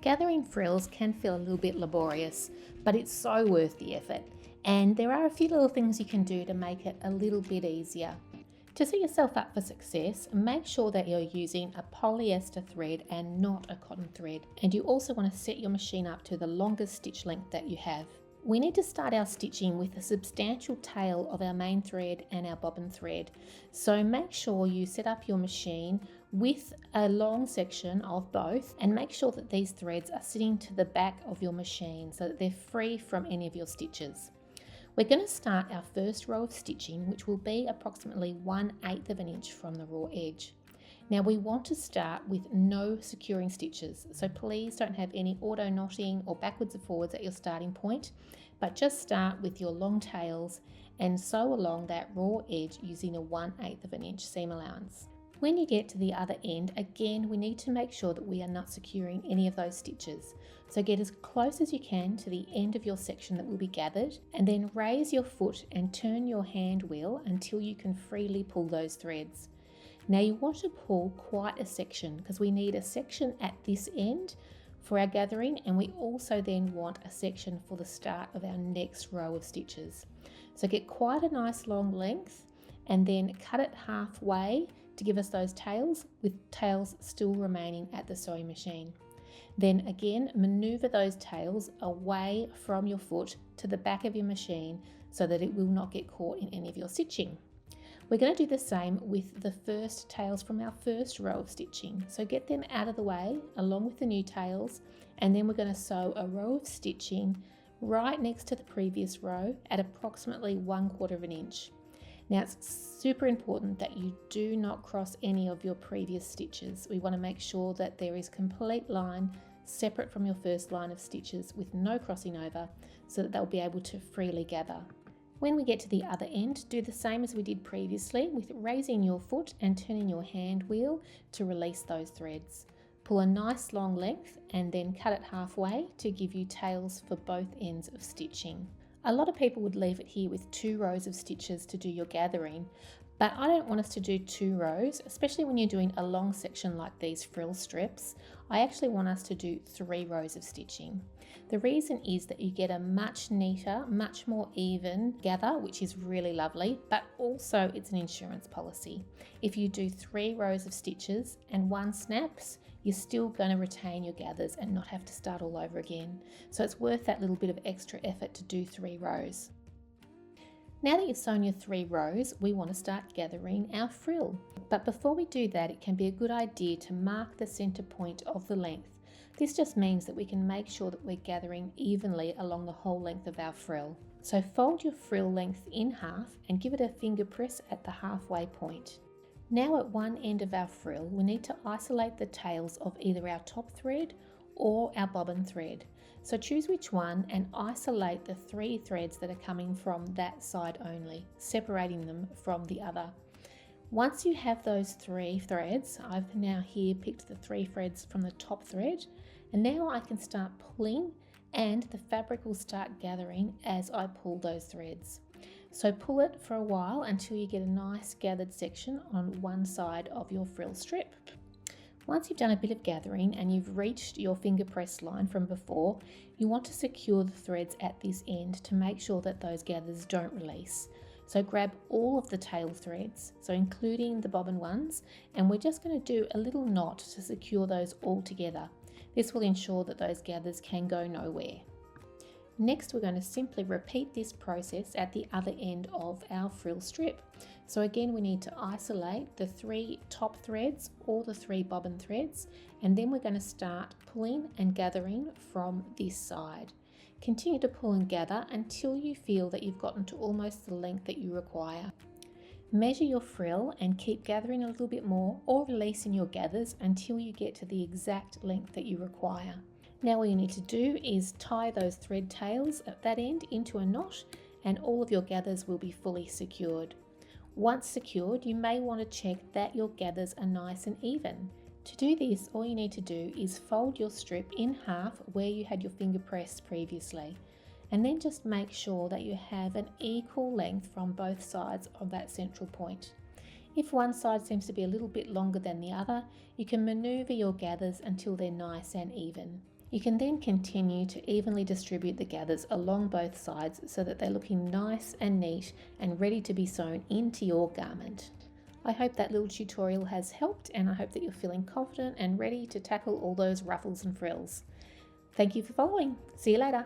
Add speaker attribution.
Speaker 1: Gathering frills can feel a little bit laborious, but it's so worth the effort. And there are a few little things you can do to make it a little bit easier. To set yourself up for success, make sure that you're using a polyester thread and not a cotton thread. And you also want to set your machine up to the longest stitch length that you have. We need to start our stitching with a substantial tail of our main thread and our bobbin thread. So make sure you set up your machine with a long section of both, and make sure that these threads are sitting to the back of your machine so that they're free from any of your stitches. We're going to start our first row of stitching, which will be approximately 1/8 of an inch from the raw edge. Now we want to start with no securing stitches, so please don't have any auto knotting or backwards or forwards at your starting point, but just start with your long tails and sew along that raw edge using a 1/8 of an inch seam allowance. When you get to the other end, again, we need to make sure that we are not securing any of those stitches. So get as close as you can to the end of your section that will be gathered, and then raise your foot and turn your hand wheel until you can freely pull those threads. Now you want to pull quite a section because we need a section at this end for our gathering, and we also then want a section for the start of our next row of stitches. So get quite a nice long length and then cut it halfway to give us those tails, with tails still remaining at the sewing machine. Then again, maneuver those tails away from your foot to the back of your machine so that it will not get caught in any of your stitching. We're going to do the same with the first tails from our first row of stitching. So get them out of the way along with the new tails, and then we're going to sew a row of stitching right next to the previous row at approximately 1/4 of an inch. Now it's super important that you do not cross any of your previous stitches. We want to make sure that there is complete line separate from your first line of stitches with no crossing over, so that they'll be able to freely gather. When we get to the other end, do the same as we did previously with raising your foot and turning your hand wheel to release those threads. Pull a nice long length and then cut it halfway to give you tails for both ends of stitching. A lot of people would leave it here with 2 rows of stitches to do your gathering, but I don't want us to do 2 rows, especially when you're doing a long section like these frill strips. I actually want us to do 3 rows of stitching. The reason is that you get a much neater, much more even gather, which is really lovely, but also it's an insurance policy. If you do 3 rows of stitches and 1 snaps, you're still going to retain your gathers and not have to start all over again. So it's worth that little bit of extra effort to do 3 rows. Now that you've sewn your 3 rows, we want to start gathering our frill. But before we do that, it can be a good idea to mark the center point of the length. This just means that we can make sure that we're gathering evenly along the whole length of our frill. So fold your frill length in half and give it a finger press at the halfway point. Now at one end of our frill, we need to isolate the tails of either our top thread or our bobbin thread. So choose which one and isolate the 3 threads that are coming from that side only, separating them from the other. Once you have those 3 threads, I've now here picked the 3 threads from the top thread, and now I can start pulling and the fabric will start gathering as I pull those threads. So pull it for a while until you get a nice gathered section on one side of your frill strip. Once you've done a bit of gathering and you've reached your finger press line from before, you want to secure the threads at this end to make sure that those gathers don't release. So grab all of the tail threads, so including the bobbin ones, and we're just going to do a little knot to secure those all together. This will ensure that those gathers can go nowhere. Next, we're going to simply repeat this process at the other end of our frill strip. So again, we need to isolate the 3 top threads or the 3 bobbin threads, and then we're going to start pulling and gathering from this side. Continue to pull and gather until you feel that you've gotten to almost the length that you require. Measure your frill and keep gathering a little bit more or releasing your gathers until you get to the exact length that you require. Now all you need to do is tie those thread tails at that end into a knot, and all of your gathers will be fully secured. Once secured, you may want to check that your gathers are nice and even. To do this, all you need to do is fold your strip in half where you had your finger press previously, and then just make sure that you have an equal length from both sides of that central point. If one side seems to be a little bit longer than the other, you can maneuver your gathers until they're nice and even. You can then continue to evenly distribute the gathers along both sides so that they're looking nice and neat and ready to be sewn into your garment. I hope that little tutorial has helped, and I hope that you're feeling confident and ready to tackle all those ruffles and frills. Thank you for following. See you later.